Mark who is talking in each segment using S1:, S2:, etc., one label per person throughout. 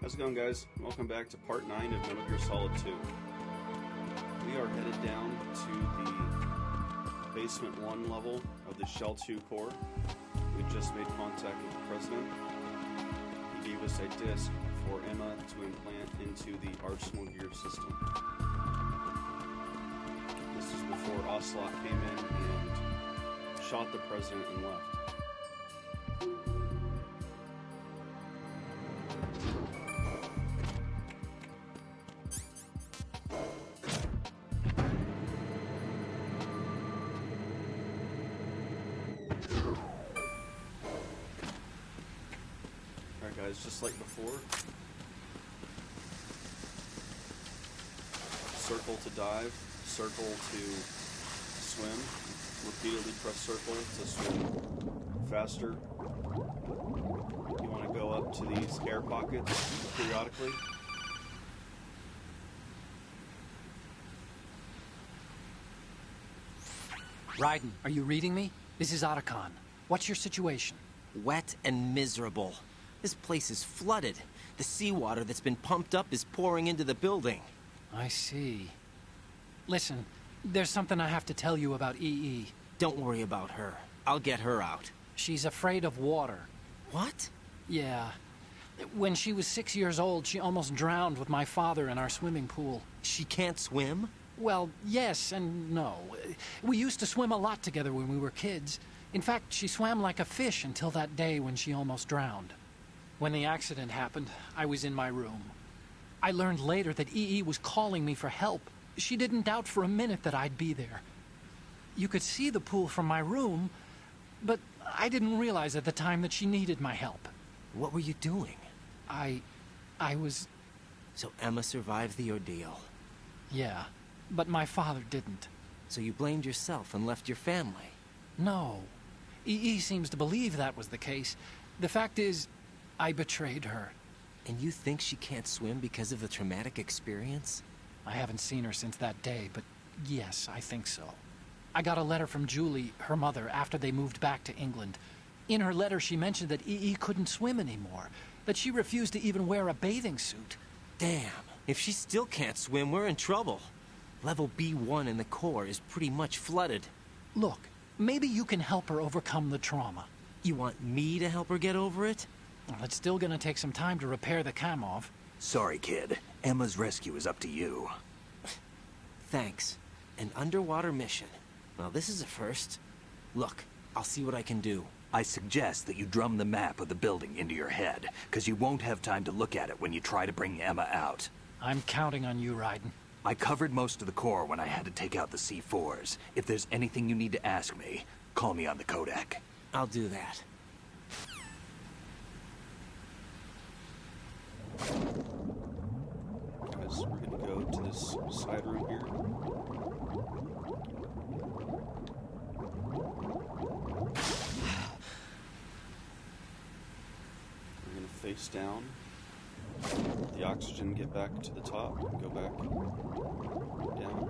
S1: How's it going, guys? Welcome back to part 9 of Metal Gear Solid 2. We are headed down to the Basement 1 level of the Shell 2 core. We just made contact with the President. He gave us a disc for Emma to implant into the Arsenal gear system. This is before Ocelot came in and shot the President and left. Alright guys, just like before, circle to dive, circle to swim, repeatedly press circle to swim faster. You want to go up to these air pockets periodically.
S2: Raiden, are you reading me? This is Otacon. What's your situation?
S3: Wet and miserable. This place is flooded. The seawater that's been pumped up is pouring into the building.
S2: I see. Listen, there's something I have to tell you about EE.
S3: Don't worry about her. I'll get her out.
S2: She's afraid of water.
S3: What?
S2: Yeah. When she was 6 years old, she almost drowned with my father in our swimming pool.
S3: She can't swim?
S2: Well, yes and no. We used to swim a lot together when we were kids. In fact, she swam like a fish until that day when she almost drowned. When the accident happened, I was in my room. I learned later that EE was calling me for help. She didn't doubt for a minute that I'd be there. You could see the pool from my room, but I didn't realize at the time that she needed my help.
S3: What were you doing?
S2: I was...
S3: So Emma survived the ordeal.
S2: Yeah, but my father didn't.
S3: So you blamed yourself and left your family?
S2: No. EE seems to believe that was the case. The fact is, I betrayed her.
S3: And you think she can't swim because of the traumatic experience?
S2: I haven't seen her since that day, but yes, I think so. I got a letter from Julie, her mother, after they moved back to England. In her letter, she mentioned that EE couldn't swim anymore, that she refused to even wear a bathing suit.
S3: Damn, if she still can't swim, we're in trouble. Level B1 in the core is pretty much flooded.
S2: Look, maybe you can help her overcome the trauma.
S3: You want me to help her get over it?
S2: Well, it's still gonna take some time to repair the Kamov.
S4: Sorry, kid. Emma's rescue is up to you.
S3: Thanks. An underwater mission. Well, this is a first. Look, I'll see what I can do.
S4: I suggest that you drum the map of the building into your head, because you won't have time to look at it when you try to bring Emma out.
S2: I'm counting on you, Raiden.
S4: I covered most of the core when I had to take out the C4s. If there's anything you need to ask me, call me on the codec.
S3: I'll do that.
S1: Guys, we're going to go to this side room here. We're going to face down. The oxygen get back to the top and go back down.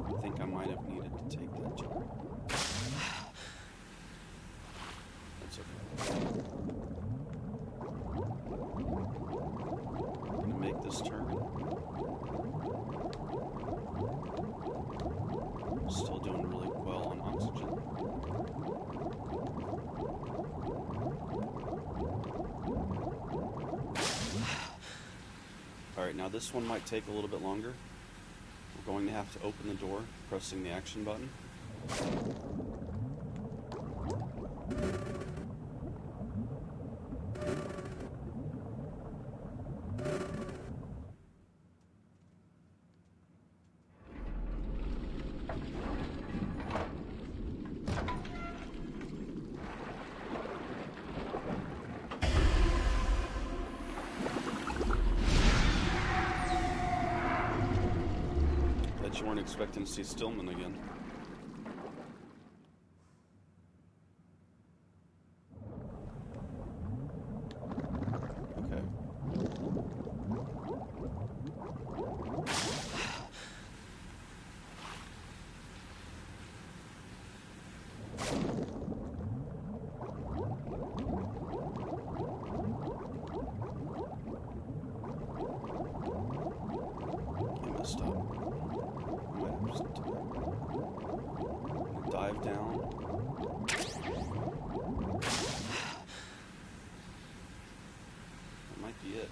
S1: I think I might have needed to take that turn. That's okay. I'm going to make this turn. Still doing really well on oxygen. Alright, now this one might take a little bit longer. We're going to have to open the door, pressing the action button. Bet you weren't expecting to see Stillman again. Okay. dive down. That might be it.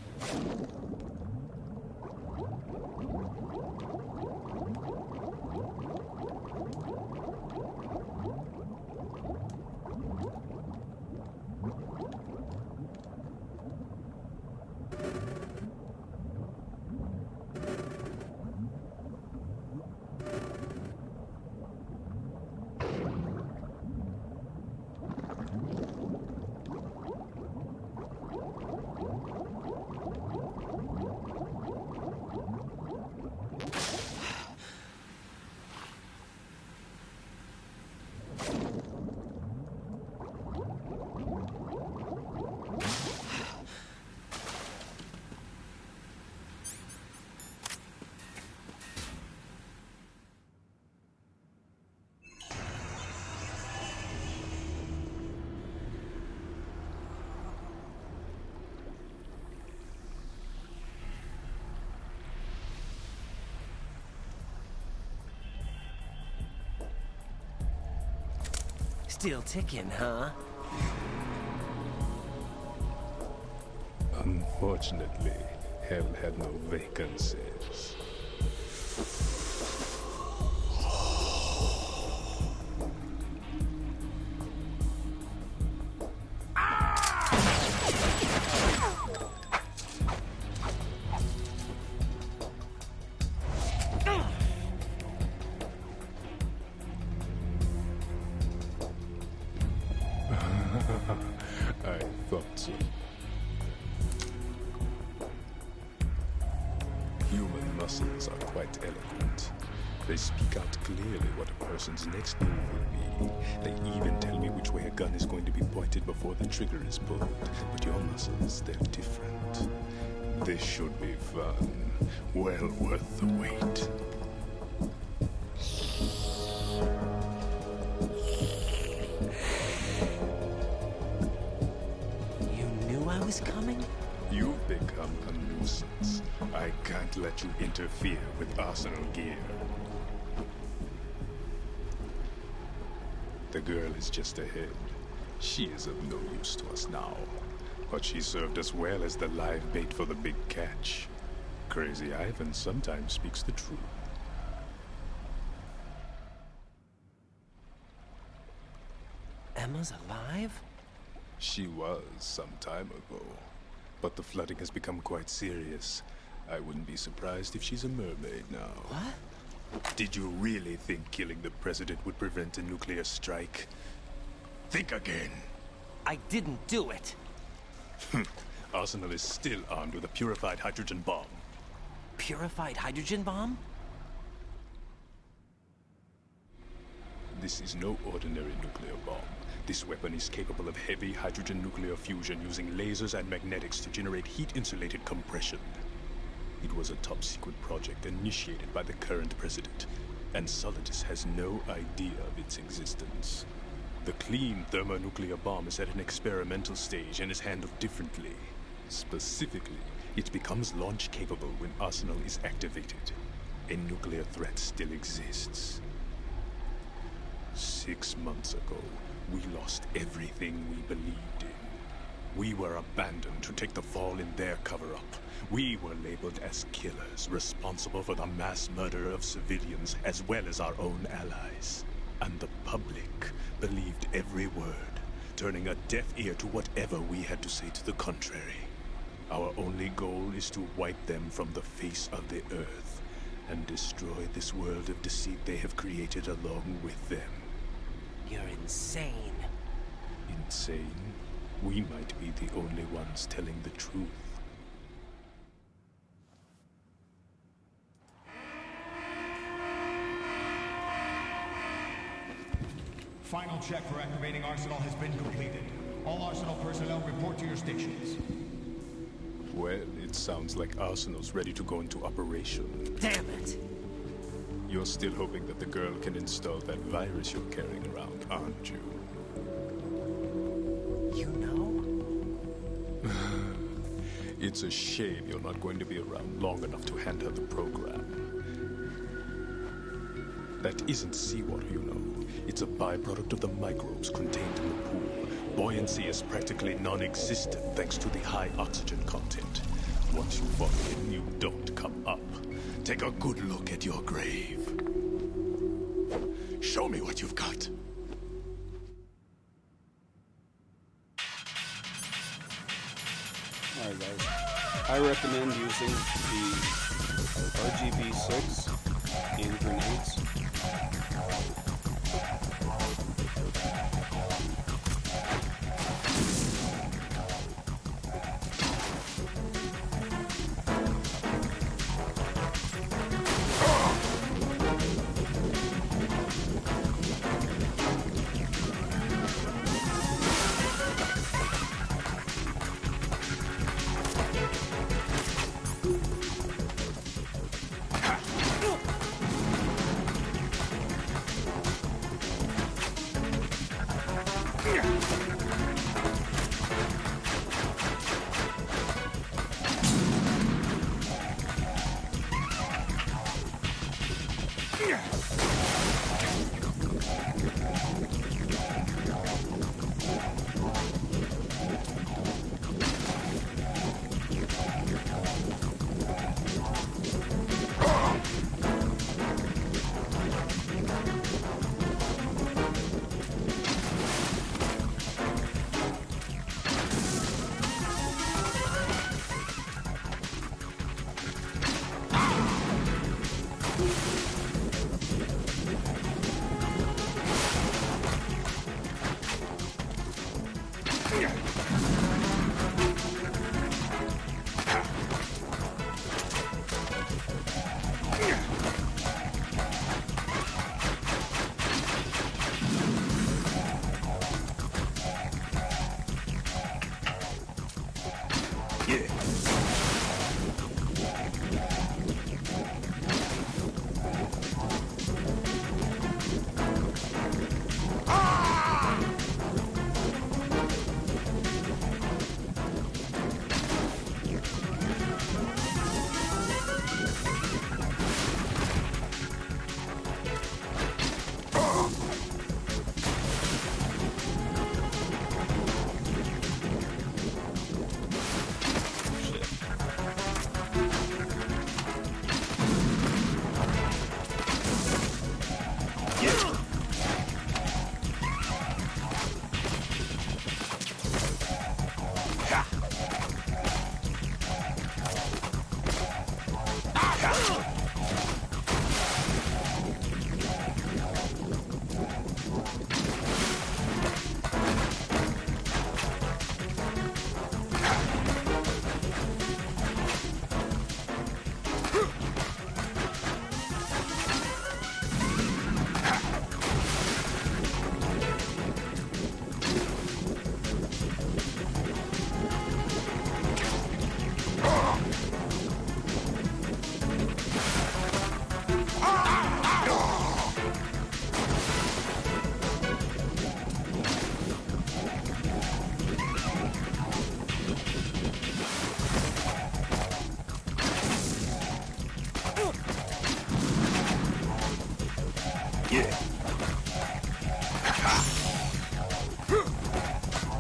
S3: Still ticking, huh?
S5: Unfortunately, Hell had no vacancies. I thought so. Human muscles are quite eloquent. They speak out clearly what a person's next move will be. They even tell me which way a gun is going to be pointed before the trigger is pulled. But your muscles, they're different. This should be fun. Well worth the wait.
S3: Coming?
S5: You've become a nuisance. I can't let you interfere with arsenal gear. The girl is just ahead. She is of no use to us now. But she served us well as the live bait for the big catch. Crazy Ivan sometimes speaks the truth.
S3: Emma's alive?
S5: She was some time ago, but the flooding has become quite serious. I wouldn't be surprised if she's a mermaid now.
S3: What?
S5: Did you really think killing the president would prevent a nuclear strike? Think again.
S3: I didn't do it.
S5: Arsenal is still armed with a purified hydrogen bomb.
S3: Purified hydrogen bomb?
S5: This is no ordinary nuclear bomb. This weapon is capable of heavy hydrogen nuclear fusion using lasers and magnetics to generate heat-insulated compression. It was a top-secret project initiated by the current president, and Solidus has no idea of its existence. The clean thermonuclear bomb is at an experimental stage and is handled differently. Specifically, it becomes launch-capable when Arsenal is activated. A nuclear threat still exists. 6 months ago, we lost everything we believed in. We were abandoned to take the fall in their cover-up. We were labeled as killers, responsible for the mass murder of civilians as well as our own allies. And the public believed every word, turning a deaf ear to whatever we had to say to the contrary. Our only goal is to wipe them from the face of the earth and destroy this world of deceit they have created along with them.
S3: You're insane.
S5: Insane? We might be the only ones telling the truth.
S6: Final check for activating Arsenal has been completed. All Arsenal personnel report to your stations.
S5: Well, it sounds like Arsenal's ready to go into operation.
S3: Damn it!
S5: You're still hoping that the girl can install that virus you're carrying around, aren't you?
S3: You know?
S5: It's a shame you're not going to be around long enough to hand her the program. That isn't seawater, you know. It's a byproduct of the microbes contained in the pool. Buoyancy is practically non-existent thanks to the high oxygen content. Once you fall in, you don't come up. Take a good look at your grave. Show me what you've got.
S1: Alright guys, I recommend using the RGB6 in grenades.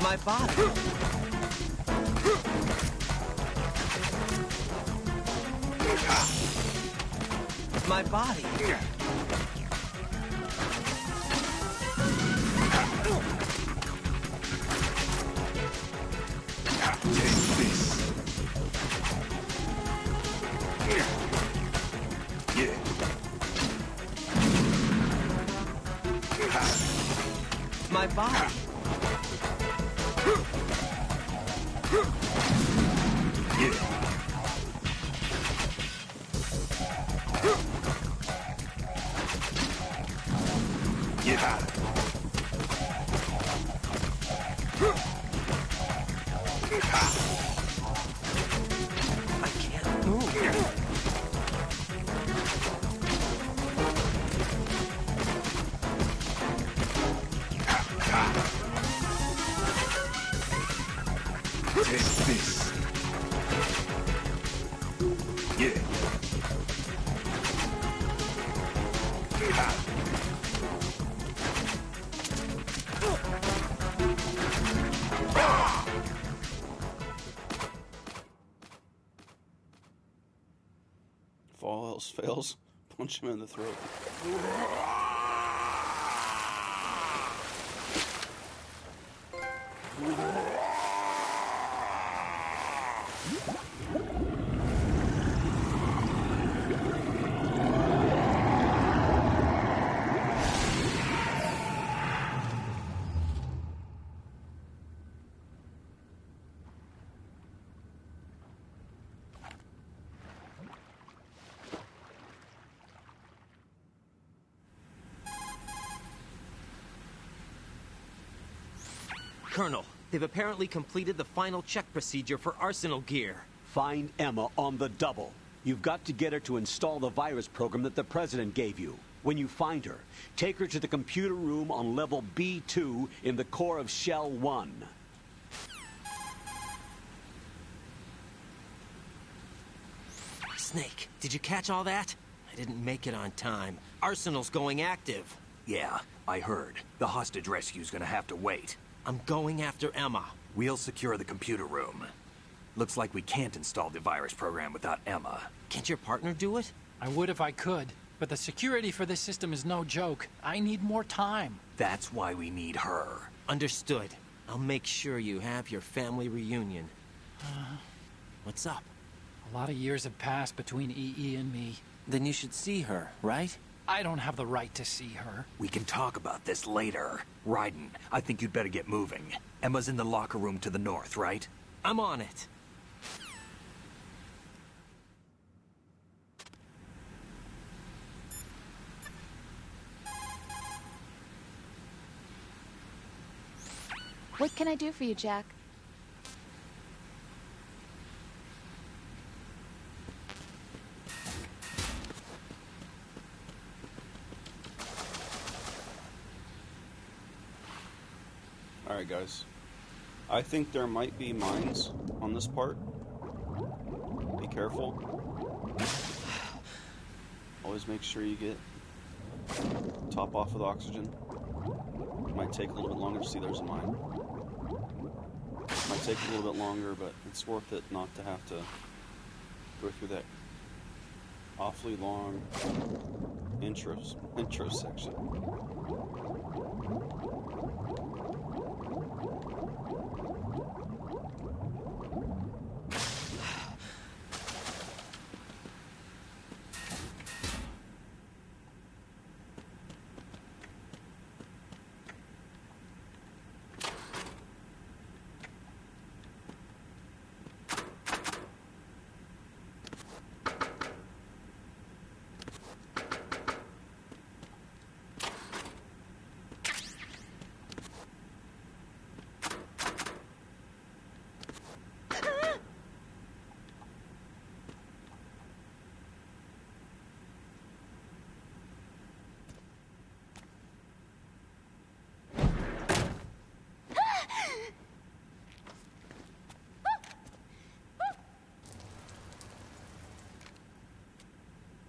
S3: My body. My body. My body. I can't move.
S5: Take this. Yeah.
S1: all else fails, punch him in the throat.
S3: Colonel, they've apparently completed the final check procedure for arsenal gear.
S7: Find Emma on the double. You've got to get her to install the virus program that the President gave you. When you find her, take her to the computer room on level B2 in the core of Shell 1.
S3: Snake, did you catch all that? I didn't make it on time. Arsenal's going active.
S4: Yeah, I heard. The hostage rescue's gonna have to wait.
S3: I'm going after Emma.
S4: We'll secure the computer room. Looks like we can't install the virus program without Emma.
S3: Can't your partner do it?
S2: I would if I could, but the security for this system is no joke. I need more time.
S4: That's why we need her.
S3: Understood. I'll make sure you have your family reunion. What's up?
S2: A lot of years have passed between EE and me.
S3: Then you should see her, right?
S2: I don't have the right to see her.
S4: We can talk about this later. Raiden, I think you'd better get moving. Emma's in the locker room to the north, right?
S3: I'm on it.
S8: What can I do for you, Jack?
S1: Alright guys, I think there might be mines on this part. Be careful. Always make sure you get top off with oxygen. Might take a little bit longer to see there's a mine. Might take a little bit longer, but it's worth it not to have to go through that awfully long intro section.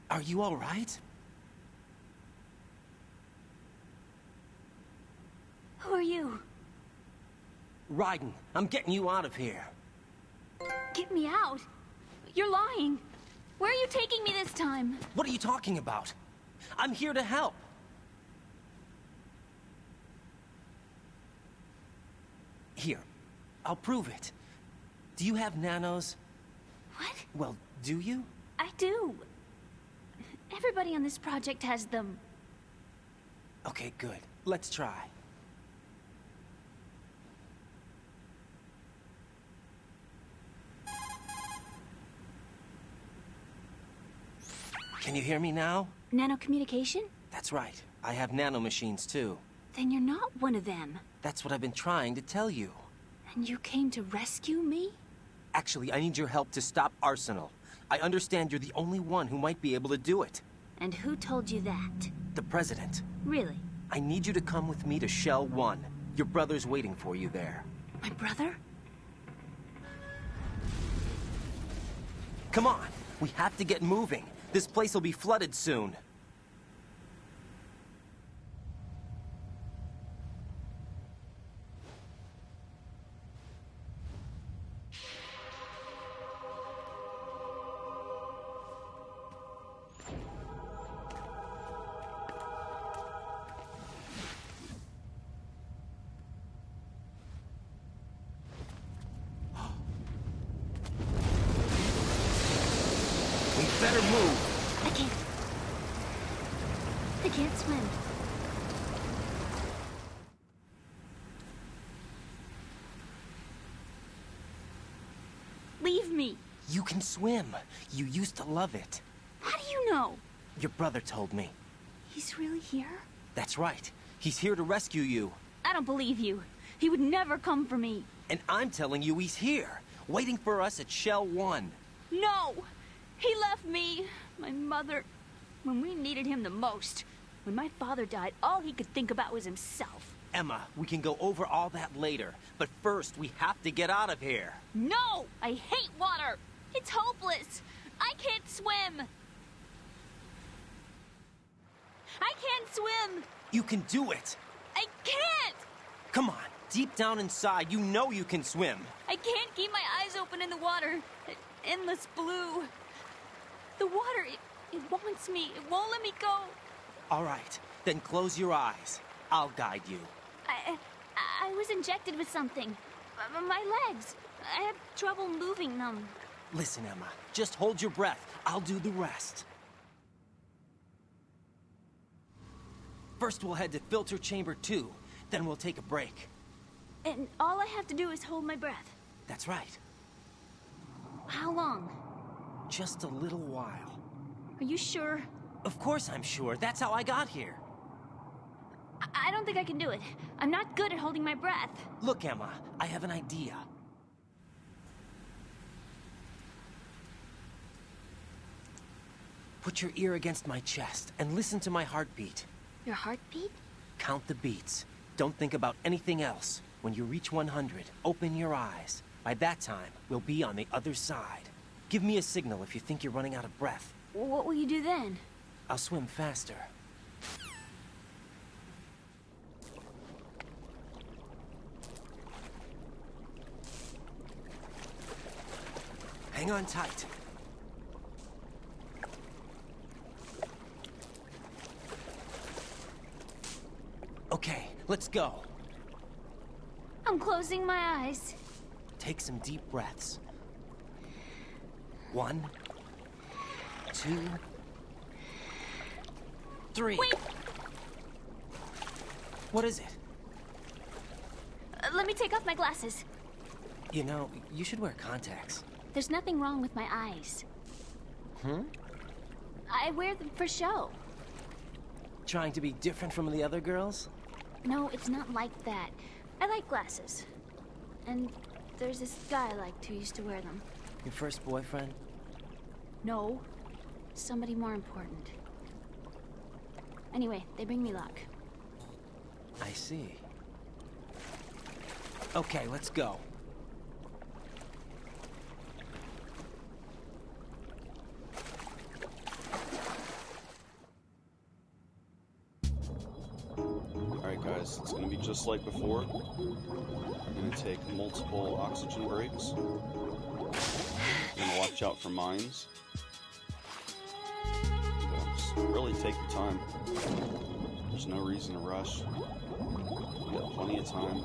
S3: Are you all right?
S8: Who are you?
S3: Raiden, I'm getting you out of here.
S8: Get me out. You're lying. Where are you taking me this time?
S3: What are you talking about? I'm here to help. Here, I'll prove it. Do you have nanos?
S8: What?
S3: Well, do you?
S8: I do. Everybody on this project has them.
S3: Okay, good. Let's try. Can you hear me now?
S8: Nanocommunication?
S3: That's right. I have nanomachines too.
S8: Then you're not one of them.
S3: That's what I've been trying to tell you.
S8: And you came to rescue me?
S3: Actually, I need your help to stop Arsenal. I understand you're the only one who might be able to do it.
S8: And who told you that?
S3: The President.
S8: Really?
S3: I need you to come with me to Shell 1. Your brother's waiting for you there.
S8: My brother?
S3: Come on, we have to get moving. This place will be flooded soon. We better move.
S8: I can't swim. Leave me.
S3: You can swim. You used to love it.
S8: How do you know?
S3: Your brother told me.
S8: He's really here?
S3: That's right. He's here to rescue you.
S8: I don't believe you. He would never come for me.
S3: And I'm telling you he's here, waiting for us at Shell 1.
S8: No! He left me, my mother, when we needed him the most. When my father died, all he could think about was himself.
S3: Emma, we can go over all that later. But first, we have to get out of here.
S8: No! I hate water! It's hopeless! I can't swim! I can't swim!
S3: You can do it!
S8: I can't!
S3: Come on, deep down inside, you know you can swim.
S8: I can't keep my eyes open in the water. Endless blue. The water, it wants me. It won't let me go.
S3: All right, then close your eyes. I'll guide you.
S8: I was injected with something. My legs. I have trouble moving them.
S3: Listen, Emma, just hold your breath. I'll do the rest. First, we'll head to filter chamber 2. Then we'll take a break.
S8: And all I have to do is hold my breath.
S3: That's right.
S8: How long?
S3: Just a little while.
S8: Are you sure?
S3: Of course I'm sure. That's how I got here.
S8: I don't think I can do it. I'm not good at holding my breath.
S3: Look, Emma, I have an idea. Put your ear against my chest and listen to my heartbeat.
S8: Your heartbeat?
S3: Count the beats. Don't think about anything else. When you reach 100, open your eyes. By that time, we'll be on the other side. Give me a signal if you think you're running out of breath.
S8: What will you do then?
S3: I'll swim faster. Hang on tight. Okay, let's go.
S8: I'm closing my eyes.
S3: Take some deep breaths. 1, 2, 3.
S8: Wait!
S3: What is it?
S8: Let me take off my glasses.
S3: You know, you should wear contacts.
S8: There's nothing wrong with my eyes. I wear them for show.
S3: Trying to be different from the other girls?
S8: No, it's not like that. I like glasses. And there's this guy I liked who used to wear them.
S3: Your first boyfriend?
S8: No. Somebody more important. Anyway, they bring me luck.
S3: I see. Okay, let's go.
S1: Alright guys, it's going to be just like before. We're going to take multiple oxygen breaks. We're going to watch out for mines. Just really take your time. There's no reason to rush. You got plenty of time.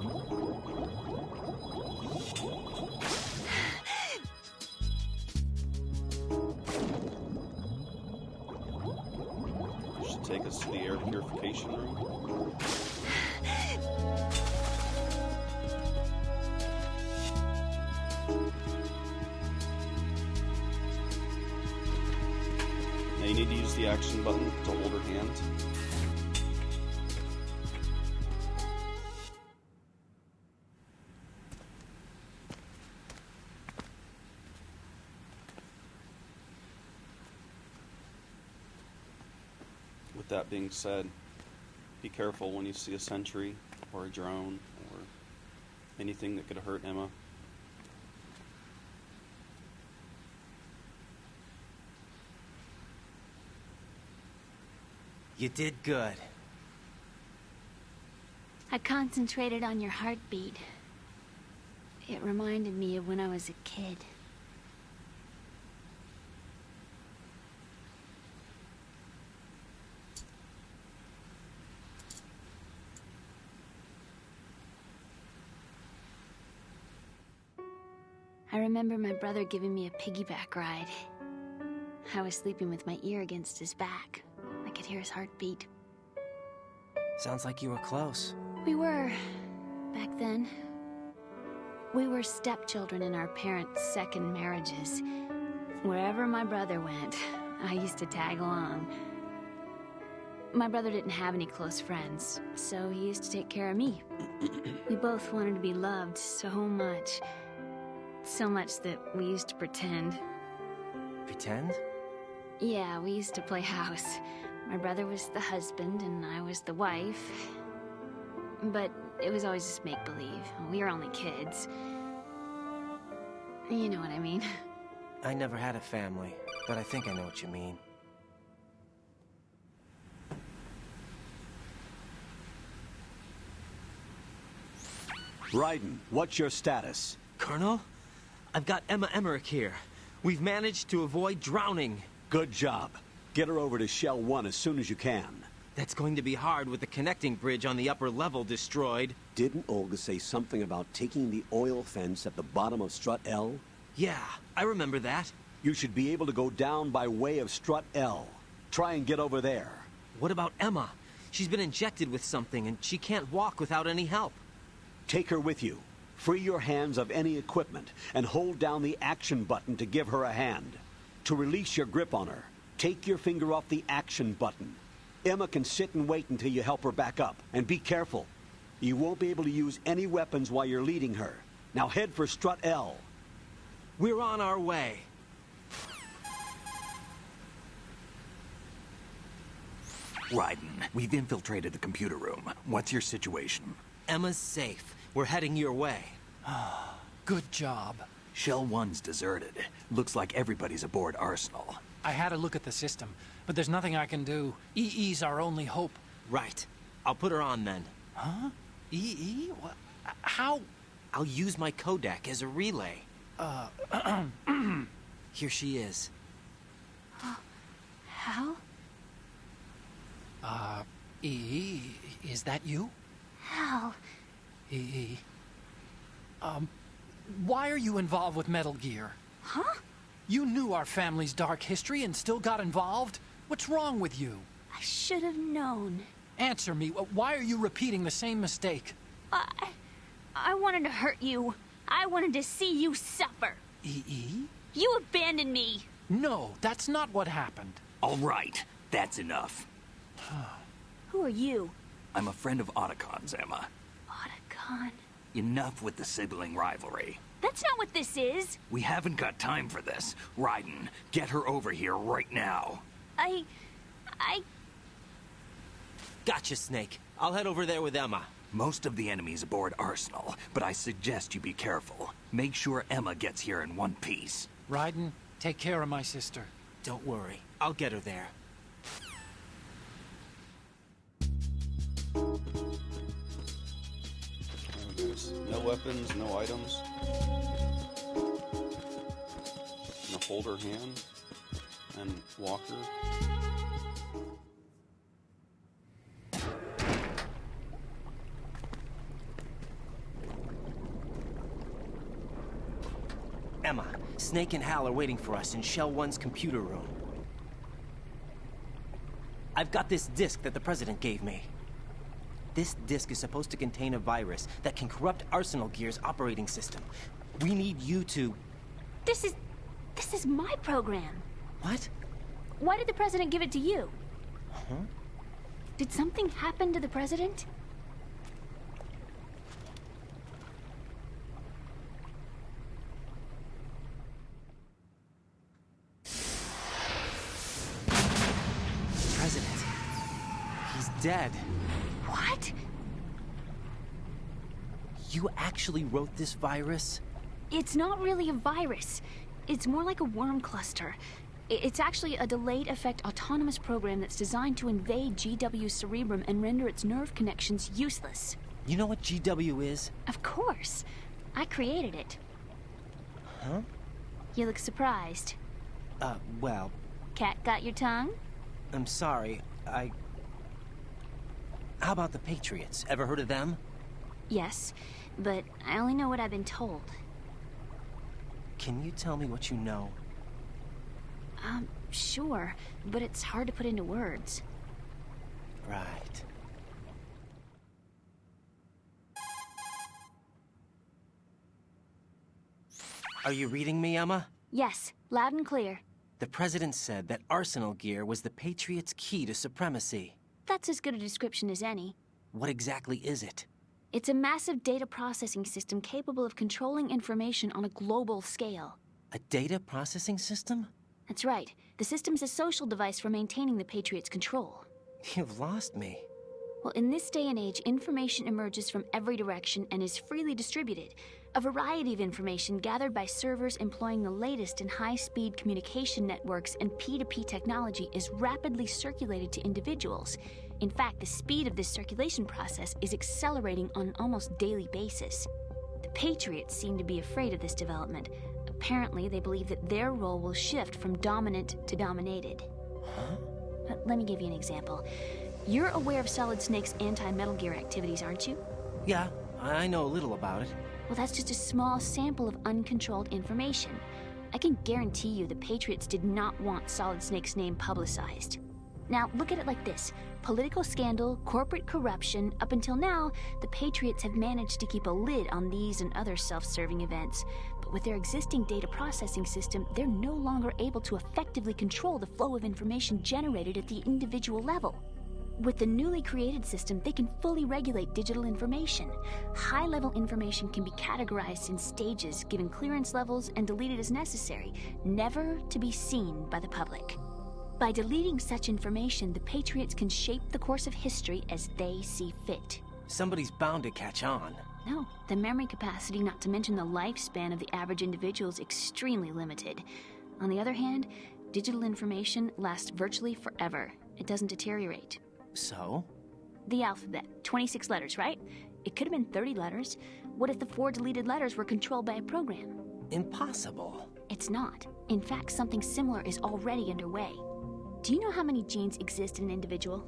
S1: This should take us to the air purification room. Now you need to use the action button to hold her hand. With that being said, be careful when you see a sentry or a drone or anything that could hurt Emma.
S3: You did good.
S8: I concentrated on your heartbeat. It reminded me of when I was a kid. I remember my brother giving me a piggyback ride. I was sleeping with my ear against his back. I could hear his heartbeat.
S3: Sounds like you were close.
S8: We were, back then. We were stepchildren in our parents' second marriages. Wherever my brother went, I used to tag along. My brother didn't have any close friends, so he used to take care of me. We both wanted to be loved so much. So much that we used to pretend.
S3: Pretend?
S8: Yeah, we used to play house. My brother was the husband and I was the wife. But it was always just make-believe. We were only kids. You know what I mean.
S3: I never had a family, but I think I know what you mean.
S7: Raiden, what's your status?
S3: Colonel, I've got Emma Emmerich here. We've managed to avoid drowning.
S7: Good job. Get her over to Shell 1 as soon as you can.
S3: That's going to be hard with the connecting bridge on the upper level destroyed.
S7: Didn't Olga say something about taking the oil fence at the bottom of Strut L?
S3: Yeah, I remember that.
S7: You should be able to go down by way of Strut L. Try and get over there.
S3: What about Emma? She's been injected with something and she can't walk without any help.
S7: Take her with you. Free your hands of any equipment and hold down the action button to give her a hand. To release your grip on her, take your finger off the action button. Emma can sit and wait until you help her back up. And be careful. You won't be able to use any weapons while you're leading her. Now head for Strut L.
S3: We're on our way.
S4: Raiden, we've infiltrated the computer room. What's your situation?
S3: Emma's safe. We're heading your way.
S2: Good job.
S4: Shell 1's deserted. Looks like everybody's aboard Arsenal.
S2: I had a look at the system, but there's nothing I can do. EE's our only hope.
S3: Right. I'll put her on then.
S2: Huh? EE? What? How?
S3: I'll use my Kodak as a relay. Here she is.
S8: Hal?
S2: EE, is that you?
S8: Hal.
S2: EE. Why are you involved with Metal Gear?
S8: Huh?
S2: You knew our family's dark history and still got involved? What's wrong with you?
S8: I should have known.
S2: Answer me. Why are you repeating the same mistake?
S8: I wanted to hurt you. I wanted to see you suffer.
S2: EE?
S8: You abandoned me.
S2: No, that's not what happened.
S4: All right, that's enough.
S8: Who are you?
S4: I'm a friend of Otacon's, Emma.
S8: Otacon.
S4: Enough with the sibling rivalry.
S8: That's not what this is.
S4: We haven't got time for this. Raiden, get her over here right now.
S8: I...
S3: Gotcha, Snake. I'll head over there with Emma.
S4: Most of the enemy's aboard Arsenal, but I suggest you be careful. Make sure Emma gets here in one piece.
S2: Raiden, take care of my sister.
S3: Don't worry. I'll get her there.
S1: No weapons, no items. I'm gonna hold her hand and walk her.
S3: Emma, Snake and Hal are waiting for us in Shell 1's computer room. I've got this disk that the President gave me. This disk is supposed to contain a virus that can corrupt Arsenal Gear's operating system. We need you to...
S8: This is my program.
S3: What?
S8: Why did the President give it to you?
S3: Huh?
S8: Did something happen to the President?
S3: President. He's dead.
S8: What?
S3: You actually wrote this virus?
S8: It's not really a virus. It's more like a worm cluster. It's actually a delayed effect autonomous program that's designed to invade GW's cerebrum and render its nerve connections useless.
S3: You know what GW is?
S8: Of course. I created it.
S3: Huh?
S8: You look surprised.
S3: Well,
S8: Cat got your tongue?
S3: I'm sorry. How about the Patriots? Ever heard of them?
S8: Yes, but I only know what I've been told.
S3: Can you tell me what you know?
S8: Sure, but it's hard to put into words.
S3: Right. Are you reading me, Emma?
S8: Yes, loud and clear.
S3: The President said that Arsenal gear was the Patriots' key to supremacy.
S8: That's as good a description as any.
S3: What exactly is it?
S8: It's a massive data processing system capable of controlling information on a global scale.
S3: A data processing system?
S8: That's right. The system's a social device for maintaining the Patriots' control.
S3: You've lost me.
S8: Well, in this day and age, information emerges from every direction and is freely distributed. A variety of information gathered by servers employing the latest in high-speed communication networks and P2P technology is rapidly circulated to individuals. In fact, the speed of this circulation process is accelerating on an almost daily basis. The Patriots seem to be afraid of this development. Apparently, they believe that their role will shift from dominant to dominated.
S3: Huh?
S8: Let me give you an example. You're aware of Solid Snake's anti-Metal Gear activities, aren't you?
S3: Yeah, I know a little about it.
S8: Well, that's just a small sample of uncontrolled information. I can guarantee you the Patriots did not want Solid Snake's name publicized. Now, look at it like this. Political scandal, corporate corruption, up until now, the Patriots have managed to keep a lid on these and other self-serving events. But with their existing data processing system, they're no longer able to effectively control the flow of information generated at the individual level. With the newly created system, they can fully regulate digital information. High-level information can be categorized in stages, given clearance levels, and deleted as necessary, never to be seen by the public. By deleting such information, the Patriots can shape the course of history as they see fit.
S3: Somebody's bound to catch on.
S8: No, the memory capacity, not to mention the lifespan of the average individual, is extremely limited. On the other hand, digital information lasts virtually forever. It doesn't deteriorate.
S3: So?
S8: The alphabet, 26 letters, right? It could have been 30 letters. What if the 4 deleted letters were controlled by a program?
S3: Impossible.
S8: It's not. In fact, something similar is already underway. Do you know how many genes exist in an individual?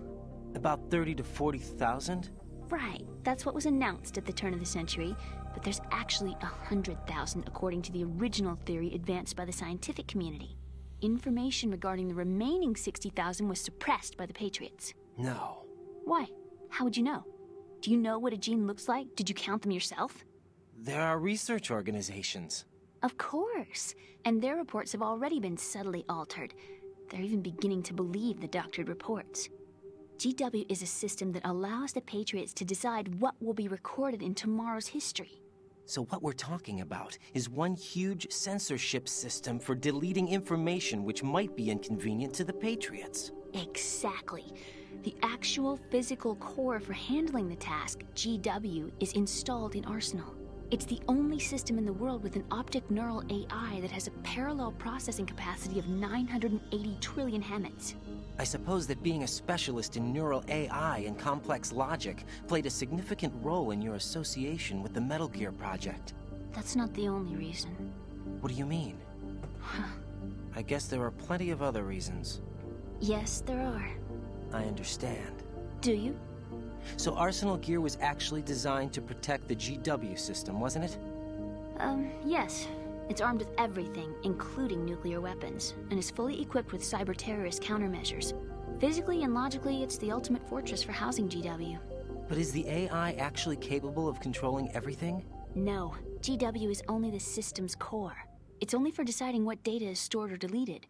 S3: About 30 to 40,000?
S8: Right. That's what was announced at the turn of the century. But there's actually 100,000 according to the original theory advanced by the scientific community. Information regarding the remaining 60,000 was suppressed by the Patriots.
S3: No.
S8: Why? How would you know? Do you know what a gene looks like? Did you count them yourself?
S3: There are research organizations.
S8: Of course. And their reports have already been subtly altered. They're even beginning to believe the doctored reports. GW is a system that allows the Patriots to decide what will be recorded in tomorrow's history.
S3: So what we're talking about is one huge censorship system for deleting information which might be inconvenient to the Patriots.
S8: Exactly. The actual physical core for handling the task, GW, is installed in Arsenal. It's the only system in the world with an optic neural AI that has a parallel processing capacity of 980 trillion Hammets.
S3: I suppose that being a specialist in neural AI and complex logic played a significant role in your association with the Metal Gear project.
S8: That's not the only reason.
S3: What do you mean? I guess there are plenty of other reasons.
S8: Yes, there are.
S3: I understand.
S8: Do you?
S3: So Arsenal gear was actually designed to protect the GW system, wasn't it?
S8: Yes. It's armed with everything, including nuclear weapons, and is fully equipped with cyber-terrorist countermeasures. Physically and logically, it's the ultimate fortress for housing GW.
S3: But is the AI actually capable of controlling everything?
S8: No. GW is only the system's core. It's only for deciding what data is stored or deleted.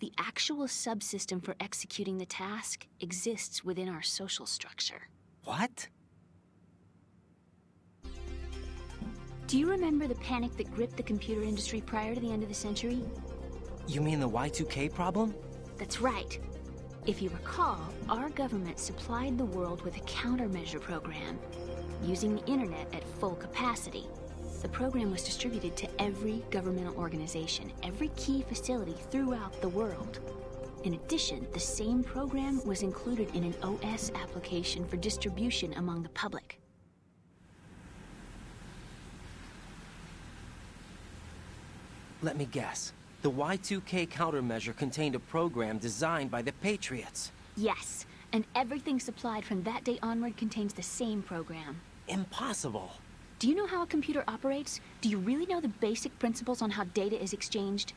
S8: The actual subsystem for executing the task exists within our social structure.
S3: What?
S8: Do you remember the panic that gripped the computer industry prior to the end of the century?
S3: You mean the Y2K problem?
S8: That's right. If you recall, our government supplied the world with a countermeasure program, using the internet at full capacity. The program was distributed to every governmental organization, every key facility throughout the world. In addition, the same program was included in an OS application for distribution among the public.
S3: Let me guess. The Y2K countermeasure contained a program designed by the Patriots.
S8: Yes, and everything supplied from that day onward contains the same program.
S3: Impossible.
S8: Do you know how a computer operates? Do you really know the basic principles on how data is exchanged?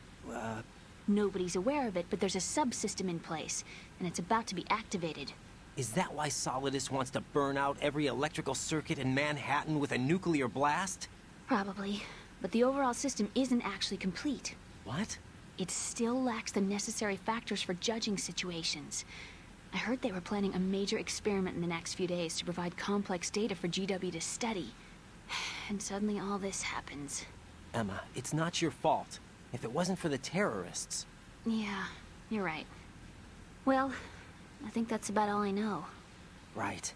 S8: Nobody's aware of it, but there's a subsystem in place, and it's about to be activated.
S3: Is that why Solidus wants to burn out every electrical circuit in Manhattan with a nuclear blast?
S8: Probably. But the overall system isn't actually complete.
S3: What?
S8: It still lacks the necessary factors for judging situations. I heard they were planning a major experiment in the next few days to provide complex data for GW to study. And suddenly all this happens.
S3: Emma, it's not your fault. If it wasn't for the terrorists...
S8: Yeah, you're right. Well, I think that's about all I know.
S3: Right.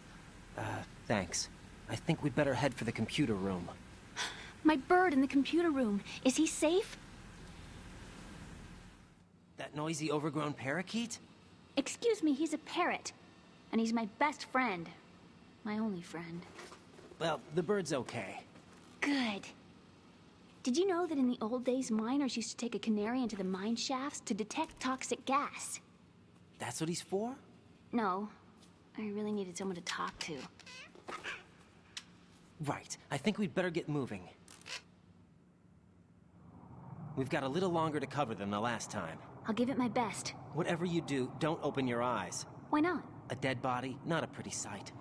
S3: Thanks. I think we'd better head for the computer room.
S8: My bird in the computer room. Is he safe?
S3: That noisy, overgrown parakeet?
S8: Excuse me, he's a parrot. And he's my best friend. My only friend.
S3: Well, the bird's okay.
S8: Good. Did you know that in the old days, miners used to take a canary into the mine shafts to detect toxic gas?
S3: That's what he's for?
S8: No. I really needed someone to talk to.
S3: Right. I think we'd better get moving. We've got a little longer to cover than the last time.
S8: I'll give it my best.
S3: Whatever you do, don't open your eyes.
S8: Why not?
S3: A dead body, not a pretty sight.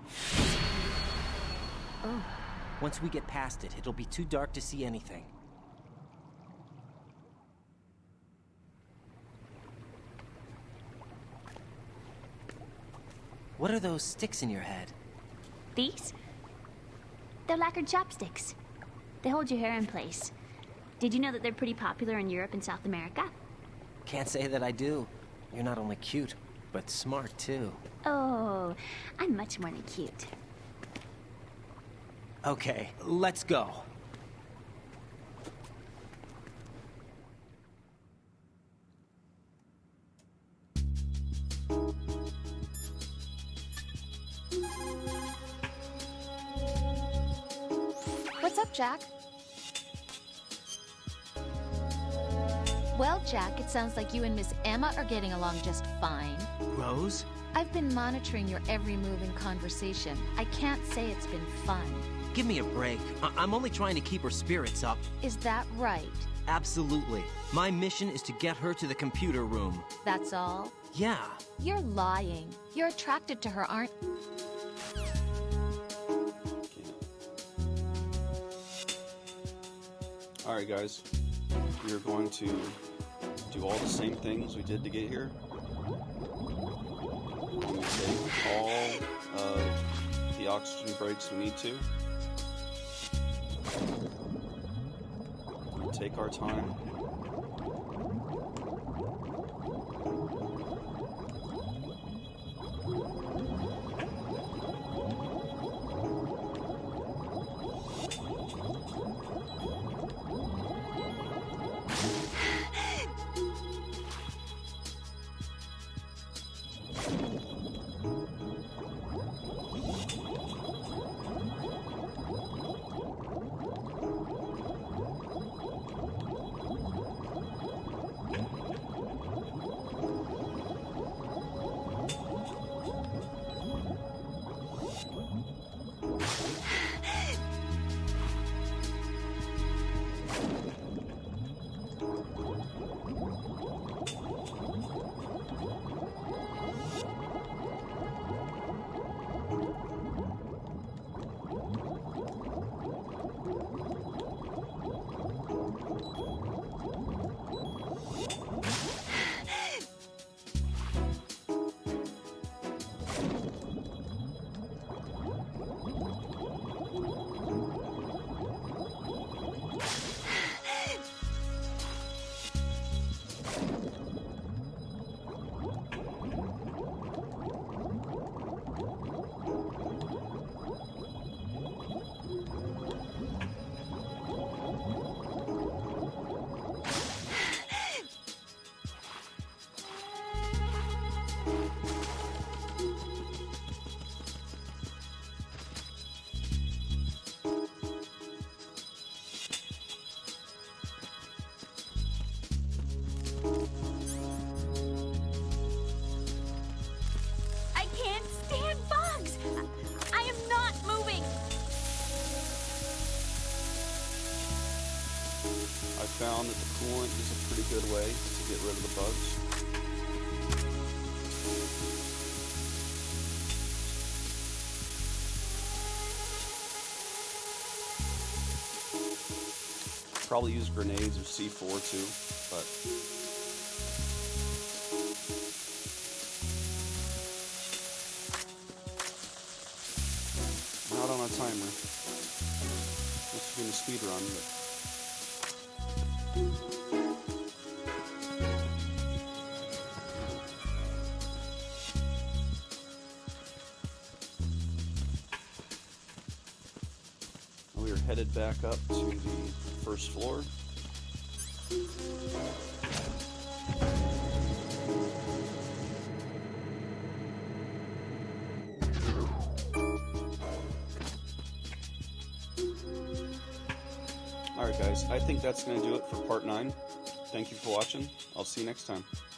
S8: Oh.
S3: Once we get past it, it'll be too dark to see anything. What are those sticks in your head?
S8: These? They're lacquered chopsticks. They hold your hair in place. Did you know that they're pretty popular in Europe and South America?
S3: Can't say that I do. You're not only cute, but smart too.
S8: Oh, I'm much more than cute.
S3: Okay, let's go.
S9: What's up, Jack? Well, Jack, it sounds like you and Miss Emma are getting along just fine.
S3: Rose?
S9: I've been monitoring your every move and conversation. I can't say it's been fun.
S3: Give me a break. I'm only trying to keep her spirits up.
S9: Is that right?
S3: Absolutely. My mission is to get her to the computer room.
S9: That's all?
S3: Yeah.
S9: You're lying. You're attracted to her, aren't...
S1: Alright guys, we are going to do all the same things we did to get here. We're going to take all of the oxygen breaks we need to. We'll take our time. Found that the coolant is a pretty good way to to get rid of the bugs. Probably use grenades or C4 too, but I'm not on a timer. Unless you're doing a speed run, but we are headed back up to the first floor. Alright guys, I think that's going to do it for part 9. Thank you for watching. I'll see you next time.